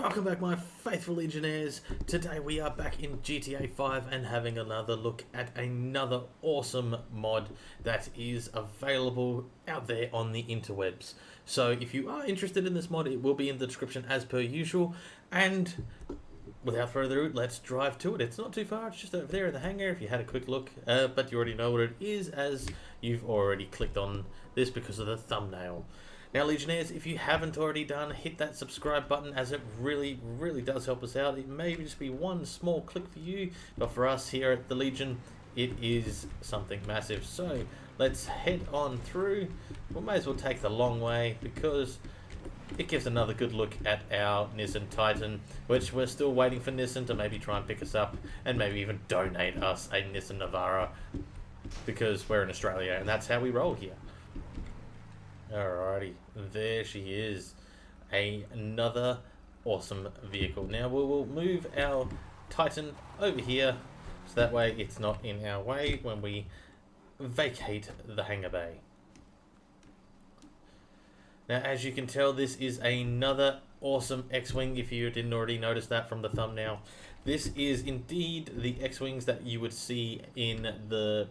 Welcome back, my faithful Legionnaires. Today we are back in GTA 5 and having another look at another awesome mod that is available out there on the interwebs. So if you are interested in this mod, it will be in the description as per usual. And without further ado, let's drive to it. It's not too far, it's just over there in the hangar if you had a quick look. But you already know what it is as you've already clicked on this because of the thumbnail. Now, Legionnaires, if you haven't already done, hit that subscribe button as it really does help us out. It may just be one small click for you, but for us here at the Legion, it is something massive. So let's head on through. We may as well take the long way because it gives another good look at our Nissan Titan, which we're still waiting for Nissan to maybe try and pick us up and maybe even donate us a Nissan Navara because we're in Australia and that's how we roll here. Alrighty, there she is. Another awesome vehicle. Now we will move our Titan over here so that way it's not in our way when we vacate the hangar bay. Now, as you can tell, this is another awesome X-Wing, if you didn't already notice that from the thumbnail. This is indeed the X-Wings that you would see in the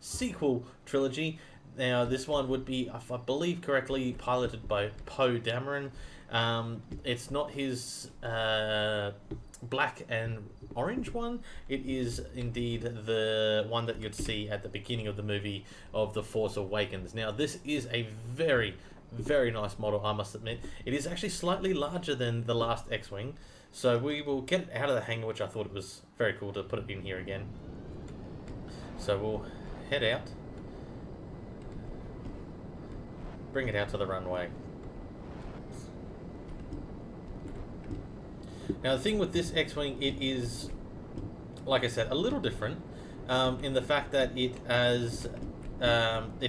sequel trilogy. Now, this one would be, if I believe correctly, piloted by Poe Dameron. It's not his black and orange one. It is indeed the one that you'd see at the beginning of the movie of The Force Awakens. Now, this is a very nice model, I must admit. It is actually slightly larger than the last X-Wing. So we will get it out of the hangar, which I thought it was very cool to put it in here again. So we'll head out. Bring it out to the runway. Now, the thing with this X-Wing, it is, like I said, a little different in the fact that it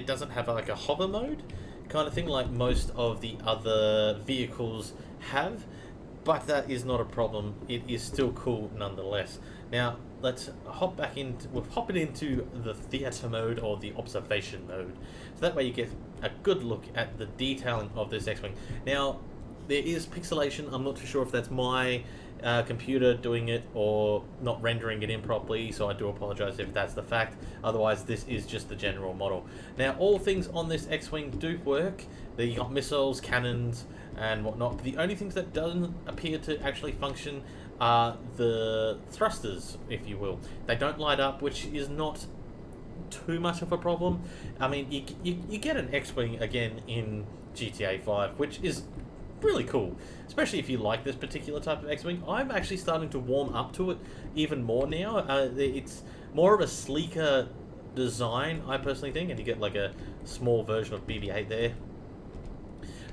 doesn't have like a hover mode kind of thing like most of the other vehicles have, but that is not a problem. It is still cool nonetheless. Now, let's hop back into, we'll hop it into the theater mode or the observation mode. So that way you get a good look at the detailing of this X-Wing. Now, there is pixelation. I'm not too sure if that's my computer doing it or not rendering it in properly, so I do apologize if that's the fact. Otherwise, this is just the general model. Now, all things on this X-Wing do work. You got missiles, cannons, and whatnot. The only things that doesn't appear to actually function are the thrusters, if you will. They don't light up, which is not too much of a problem. I mean, you get an X-Wing again in GTA 5, which is really cool, especially if you like this particular type of X-Wing. I'm actually starting to warm up to it even more now. It's more of a sleeker design, I personally think, and you get like a small version of BB-8 there.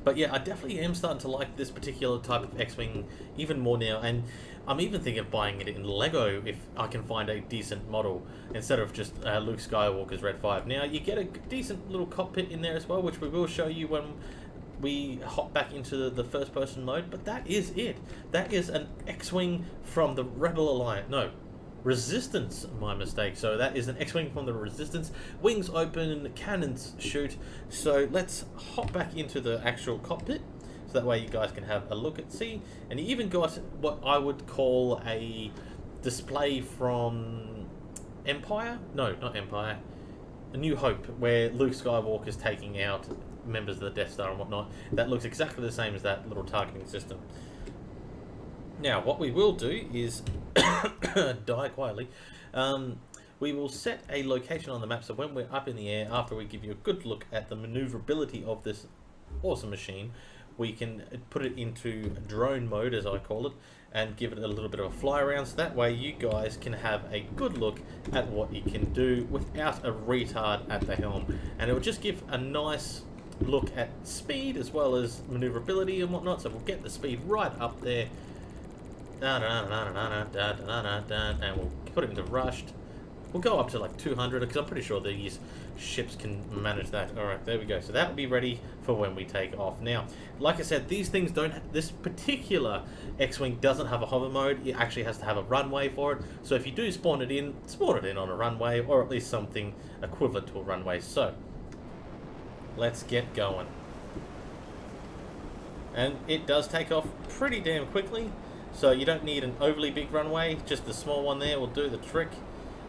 But yeah, I definitely am starting to like this particular type of X-Wing even more now, and I'm even thinking of buying it in Lego if I can find a decent model instead of just Luke Skywalker's Red 5. Now, you get a decent little cockpit in there as well, which we will show you when we hop back into the first person mode, but that is it. That is an X-Wing from the Rebel Alliance. No, Resistance, my mistake. So that is an X-Wing from the Resistance. Wings open, cannons shoot. So let's hop back into the actual cockpit, so that way you guys can have a look at see. And you even got what I would call a display from Empire? No, not Empire. A New Hope, where Luke Skywalker is taking out members of the Death Star and whatnot. That looks exactly the same as that little targeting system. Now, what we will do is die quietly. We will set a location on the map, so when we're up in the air, after we give you a good look at the maneuverability of this awesome machine, we can put it into drone mode, as I call it, and give it a little bit of a fly around, so that way you guys can have a good look at what it can do without a retard at the helm. And it will just give a nice look at speed as well as maneuverability and whatnot. So we'll get the speed right up there, and we'll put it into rushed. We'll go up to like 200 because I'm pretty sure these ships can manage that. Alright, there we go. So that will be ready for when we take off. Now, like I said, these things don't, this particular X-Wing doesn't have a hover mode. It actually has to have a runway for it. So if you do spawn it in on a runway, or at least something equivalent to a runway. So let's get going. And it does take off pretty damn quickly, so you don't need an overly big runway, just the small one there will do the trick.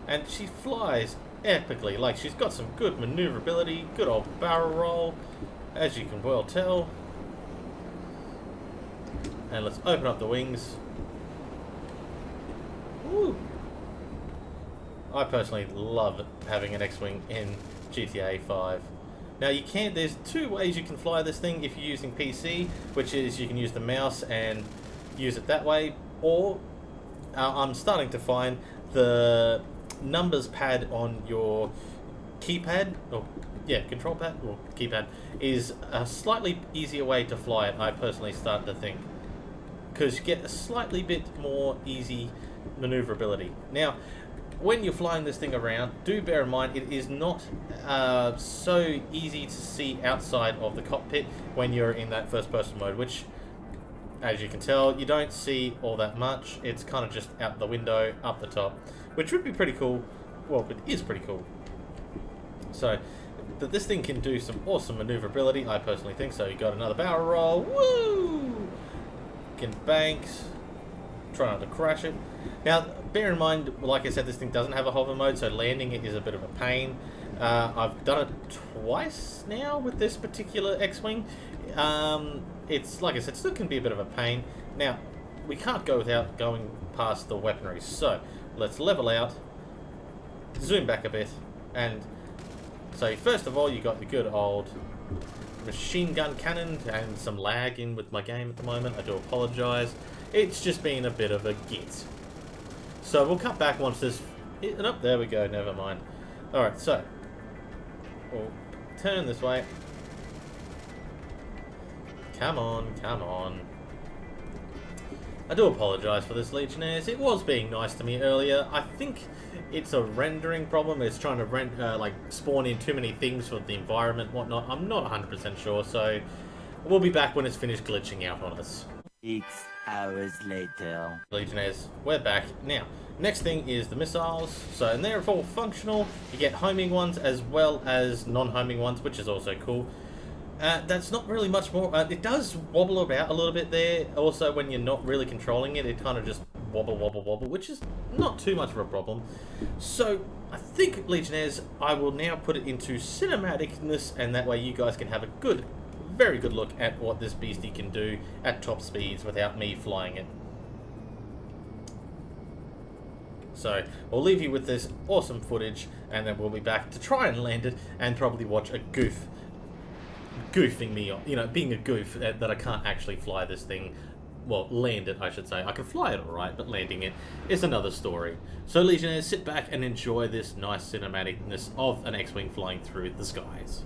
And she flies epically, like she's got some good maneuverability, good old barrel roll, as you can well tell. And let's open up the wings. Woo! I personally love having an X-Wing in GTA 5. Now there's two ways you can fly this thing if you're using PC, which is you can use the mouse and use it that way, or I'm starting to find the numbers pad on your keypad, or yeah, control pad or keypad, is a slightly easier way to fly it, I personally start to think. Because you get a slightly bit more easy maneuverability. Now, when you're flying this thing around, do bear in mind it is not so easy to see outside of the cockpit when you're in that first person mode, which, as you can tell, you don't see all that much. It's kind of just out the window, up the top, which would be pretty cool. Well, it is pretty cool. So, that this thing can do some awesome maneuverability, I personally think so. You got another barrel roll, woo! Can banks, try not to crash it. Now, bear in mind, like I said, this thing doesn't have a hover mode, so landing it is a bit of a pain. I've done it twice now with this particular X-Wing. It's, like I said, still can be a bit of a pain. Now, we can't go without going past the weaponry, so let's level out, zoom back a bit, and so first of all, you got the good old machine gun cannon, and some lag in with my game at the moment. I do apologise. It's just been a bit of a git. So we'll cut back once this... Oh, there we go, never mind. Alright, so we'll turn this way. Come on, come on. I do apologise for this, Legionnaires. It was being nice to me earlier. I think it's a rendering problem. It's trying to like spawn in too many things for the environment and whatnot. I'm not 100% sure, so we'll be back when it's finished glitching out on us. 6 hours later. Legionnaires, we're back. Now, next thing is the missiles. So, and they're all functional. You get homing ones as well as non-homing ones, which is also cool. That's not really much more. It does wobble about a little bit there. Also, when you're not really controlling it, it kind of just wobble, wobble, wobble, which is not too much of a problem. So, I think, Legionnaires, I will now put it into cinematicness, and that way you guys can have a good, very good look at what this beastie can do at top speeds without me flying it. So, we'll leave you with this awesome footage, and then we'll be back to try and land it, and probably watch a goofing me, you know, being a goof that I can't actually fly this thing. Well, land it, I should say. I can fly it alright, but landing it is another story. So, Legionnaires, sit back and enjoy this nice cinematicness of an X-Wing flying through the skies.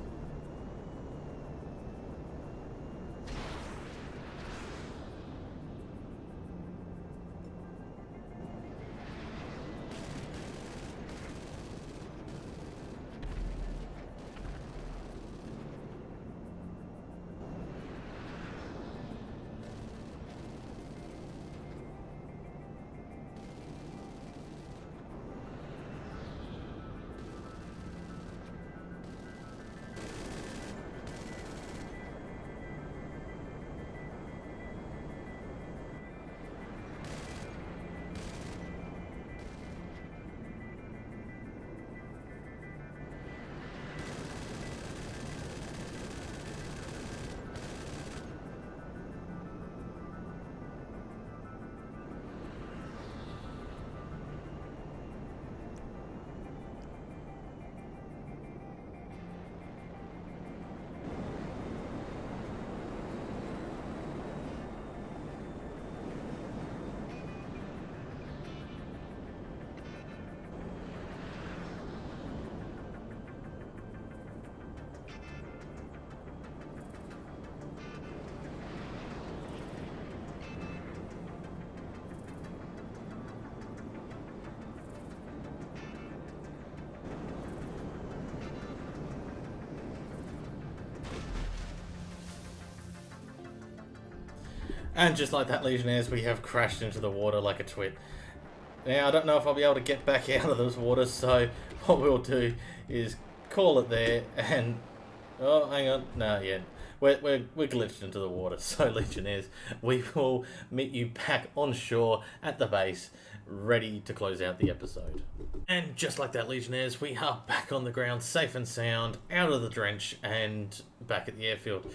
And just like that, Legionnaires, we have crashed into the water like a twit. Now, I don't know if I'll be able to get back out of those waters, so what we'll do is call it there and... Oh, hang on. No, yeah. we're glitched into the water. So Legionnaires, we will meet you back on shore at the base, ready to close out the episode. And just like that, Legionnaires, we are back on the ground, safe and sound, out of the drench, and back at the airfield.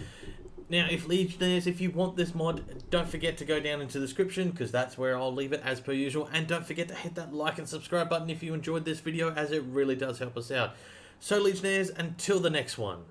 Now, if Legionnaires, if you want this mod, don't forget to go down into the description, because that's where I'll leave it as per usual. And don't forget to hit that like and subscribe button if you enjoyed this video, as it really does help us out. So Legionnaires, until the next one.